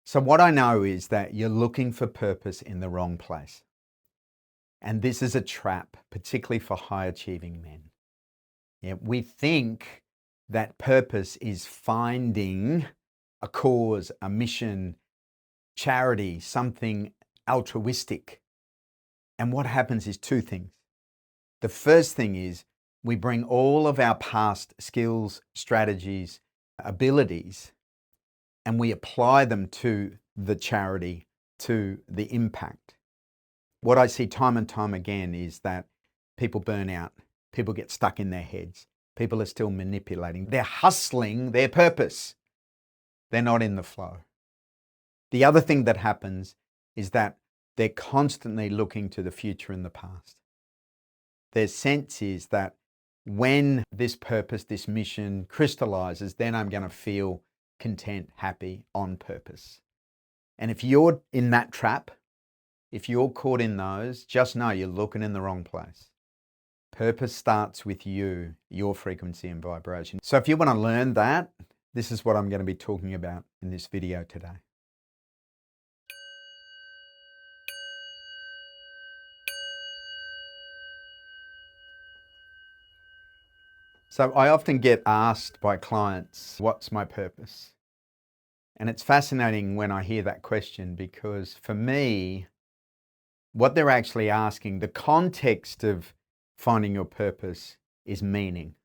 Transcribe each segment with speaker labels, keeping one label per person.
Speaker 1: So what I know is that you're looking for purpose in the wrong place. And this is a trap, particularly for high achieving men. Yeah, we think that purpose is finding a cause, a mission, charity, something altruistic. And what happens is two things. The first thing is we bring all of our past skills, strategies, abilities, and we apply them to the charity, to the impact. What I see time and time again is that people burn out, people get stuck in their heads, people are still manipulating, they're hustling their purpose, they're not in the flow. The other thing that happens is that they're constantly looking to the future and the past. Their sense is that when this purpose, this mission crystallizes, then I'm going to feel content, happy, on purpose. And if you're in that trap, if you're caught in those, just know you're looking in the wrong place. Purpose starts with you, your frequency and vibration. So if you want to learn that, this is what I'm going to be talking about in this video today. So I often get asked by clients, what's my purpose? And it's fascinating when I hear that question, because for me, what they're actually asking, the context of finding your purpose is meaning.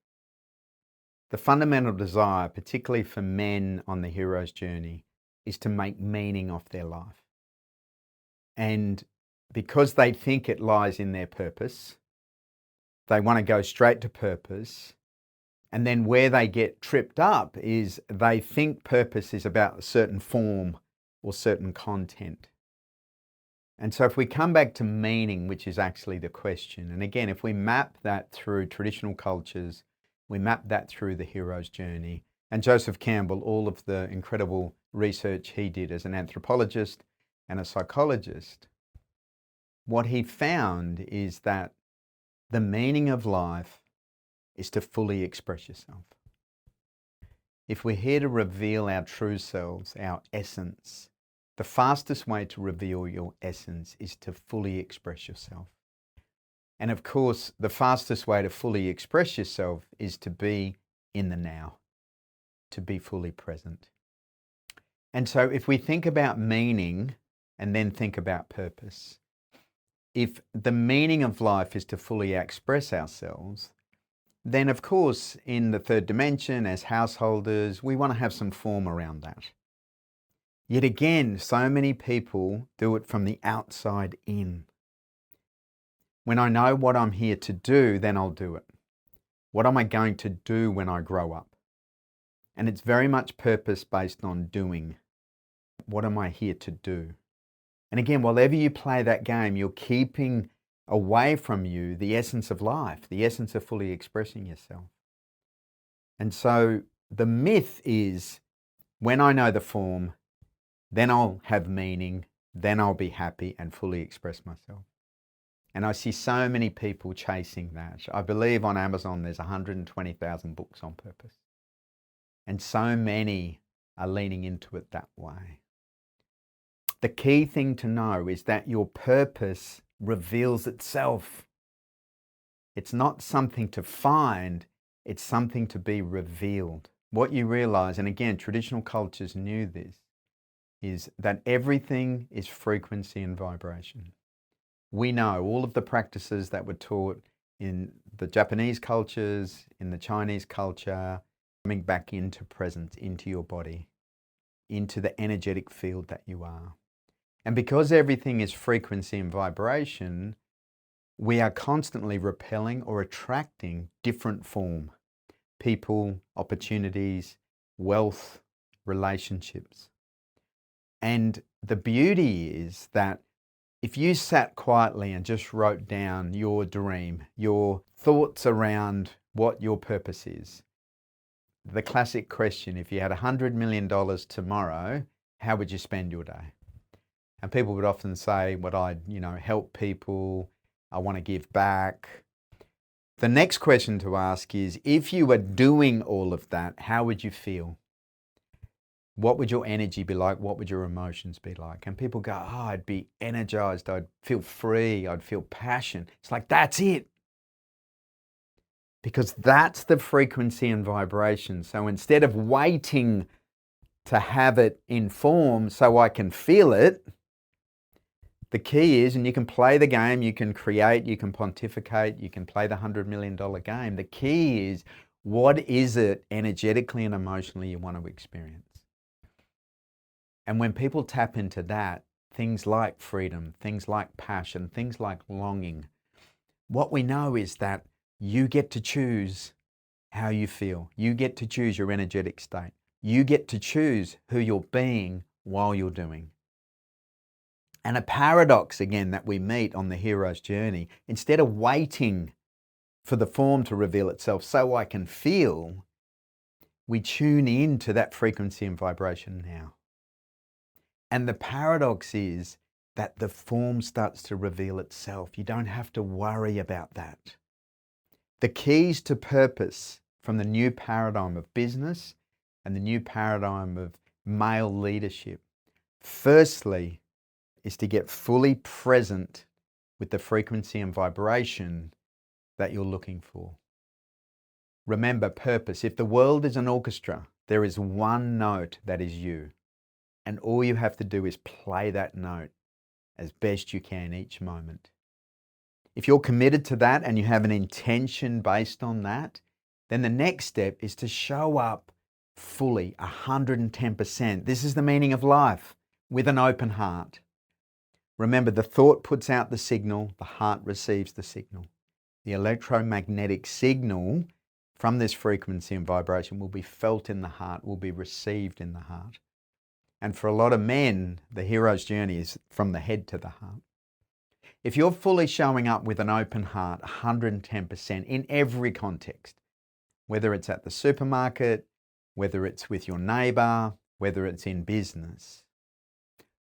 Speaker 1: The fundamental desire, particularly for men on the hero's journey, is to make meaning of their life. And because they think it lies in their purpose, they want to go straight to purpose. And then where they get tripped up is they think purpose is about a certain form or certain content. And so if we come back to meaning, which is actually the question, and again, if we map that through traditional cultures, we map that through the hero's journey, and Joseph Campbell, all of the incredible research he did as an anthropologist and a psychologist, what he found is that the meaning of life is to fully express yourself. If we're here to reveal our true selves, our essence, the fastest way to reveal your essence is to fully express yourself. And of course, the fastest way to fully express yourself is to be in the now, to be fully present. And so if we think about meaning and then think about purpose, if the meaning of life is to fully express ourselves, then of course, in the third dimension, as householders, we want to have some form around that. Yet again, so many people do it from the outside in. When I know what I'm here to do, then I'll do it. What am I going to do when I grow up? And it's very much purpose based on doing. What am I here to do? And again, whenever you play that game, you're keeping away from you the essence of life, the essence of fully expressing yourself. And so the myth is, when I know the form, then I'll have meaning, then I'll be happy and fully express myself. And I see so many people chasing that. I believe on Amazon there's 120,000 books on purpose. And so many are leaning into it that way. The key thing to know is that your purpose reveals itself. It's not something to find, it's something to be revealed. What you realize, and again, traditional cultures knew this, is that everything is frequency and vibration. We know all of the practices that were taught in the Japanese cultures, in the Chinese culture, coming back into presence, into your body, into the energetic field that you are. And because everything is frequency and vibration, we are constantly repelling or attracting different form, people, opportunities, wealth, relationships. And the beauty is that if you sat quietly and just wrote down your dream, your thoughts around what your purpose is, the classic question, if you had $100 million tomorrow, how would you spend your day? And people would often say, well, I'd, help people, I want to give back. The next question to ask is, if you were doing all of that, how would you feel? What would your energy be like? What would your emotions be like? And people go, oh, I'd be energized. I'd feel free. I'd feel passion. It's like, that's it. Because that's the frequency and vibration. So instead of waiting to have it in form so I can feel it, the key is, and you can play the game, you can create, you can pontificate, you can play the $100 million game. The key is, what is it energetically and emotionally you want to experience? And when people tap into that, things like freedom, things like passion, things like longing, what we know is that you get to choose how you feel. You get to choose your energetic state. You get to choose who you're being while you're doing. And a paradox, again, that we meet on the hero's journey, instead of waiting for the form to reveal itself so I can feel, we tune into that frequency and vibration now. And the paradox is that the form starts to reveal itself. You don't have to worry about that. The keys to purpose from the new paradigm of business and the new paradigm of male leadership, firstly, is to get fully present with the frequency and vibration that you're looking for. Remember, purpose. If the world is an orchestra, there is one note that is you. And all you have to do is play that note as best you can each moment. If you're committed to that and you have an intention based on that, then the next step is to show up fully, 110%. This is the meaning of life, with an open heart. Remember, the thought puts out the signal, the heart receives the signal. The electromagnetic signal from this frequency and vibration will be felt in the heart, will be received in the heart. And for a lot of men, the hero's journey is from the head to the heart. If you're fully showing up with an open heart, 110% in every context, whether it's at the supermarket, whether it's with your neighbor, whether it's in business,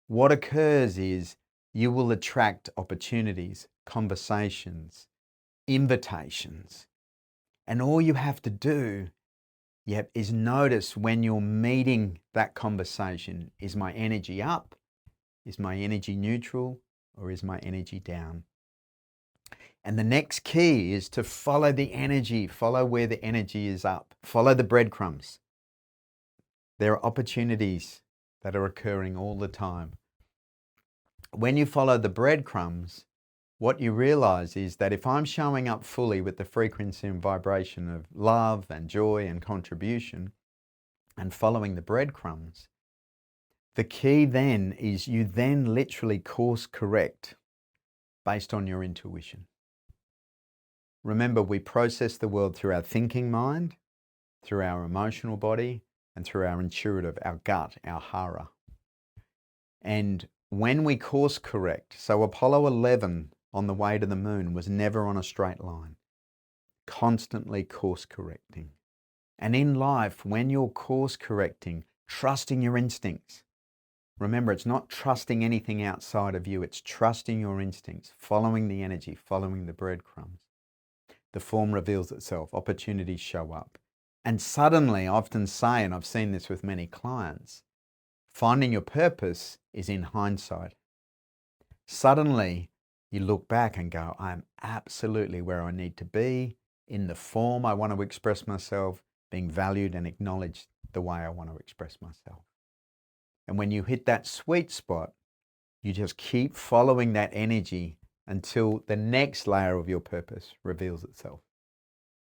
Speaker 1: what occurs is you will attract opportunities, conversations, invitations. And all you have to do is notice when you're meeting that conversation. Is my energy up? Is my energy neutral? Or is my energy down? And the next key is to follow the energy, follow where the energy is up, follow the breadcrumbs. There are opportunities that are occurring all the time. When you follow the breadcrumbs, what you realize is that if I'm showing up fully with the frequency and vibration of love and joy and contribution and following the breadcrumbs, the key then is you then literally course correct based on your intuition. Remember, we process the world through our thinking mind, through our emotional body, and through our intuitive, our gut, our hara. And when we course correct, so Apollo 11 on the way to the moon was never on a straight line, constantly course correcting. And in life, when you're course correcting, trusting your instincts. Remember, it's not trusting anything outside of you, it's trusting your instincts, following the energy, following the breadcrumbs. The form reveals itself, opportunities show up. And suddenly, I often say, and I've seen this with many clients, finding your purpose is in hindsight. Suddenly, you look back and go, I'm absolutely where I need to be, in the form I want to express myself, being valued and acknowledged the way I want to express myself. And when you hit that sweet spot, you just keep following that energy until the next layer of your purpose reveals itself.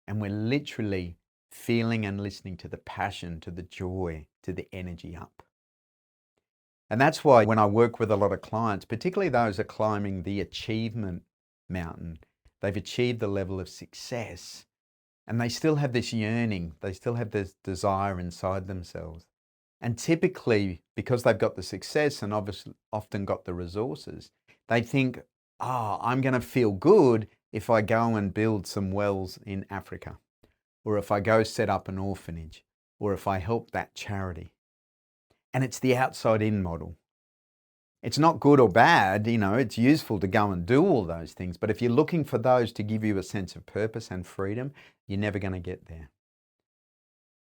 Speaker 1: And we're literally feeling and listening to the passion, to the joy, to the energy up. And that's why when I work with a lot of clients, particularly those who are climbing the achievement mountain, they've achieved the level of success and they still have this yearning, they still have this desire inside themselves. And typically, because they've got the success and obviously often got the resources, they think, I'm going to feel good if I go and build some wells in Africa, or if I go set up an orphanage, or if I help that charity. And it's the outside in model. It's not good or bad, it's useful to go and do all those things. But if you're looking for those to give you a sense of purpose and freedom, you're never going to get there.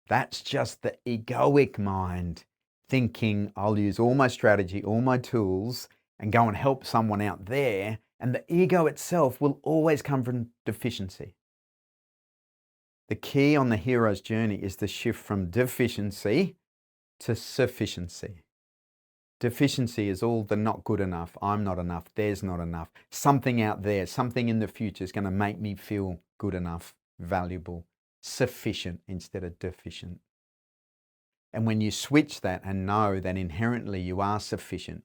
Speaker 1: That's just the egoic mind thinking I'll use all my strategy, all my tools, and go and help someone out there. And the ego itself will always come from deficiency. The key on the hero's journey is the shift from deficiency to sufficiency. Deficiency is all the not good enough, I'm not enough, there's not enough. Something out there, something in the future is going to make me feel good enough, valuable, sufficient instead of deficient. And when you switch that and know that inherently you are sufficient,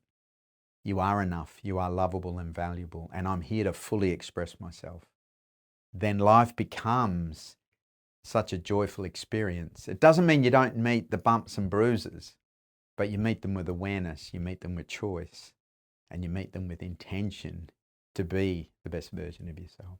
Speaker 1: you are enough, you are lovable and valuable, and I'm here to fully express myself, then life becomes such a joyful experience. It doesn't mean you don't meet the bumps and bruises, but you meet them with awareness, you meet them with choice, and you meet them with intention to be the best version of yourself.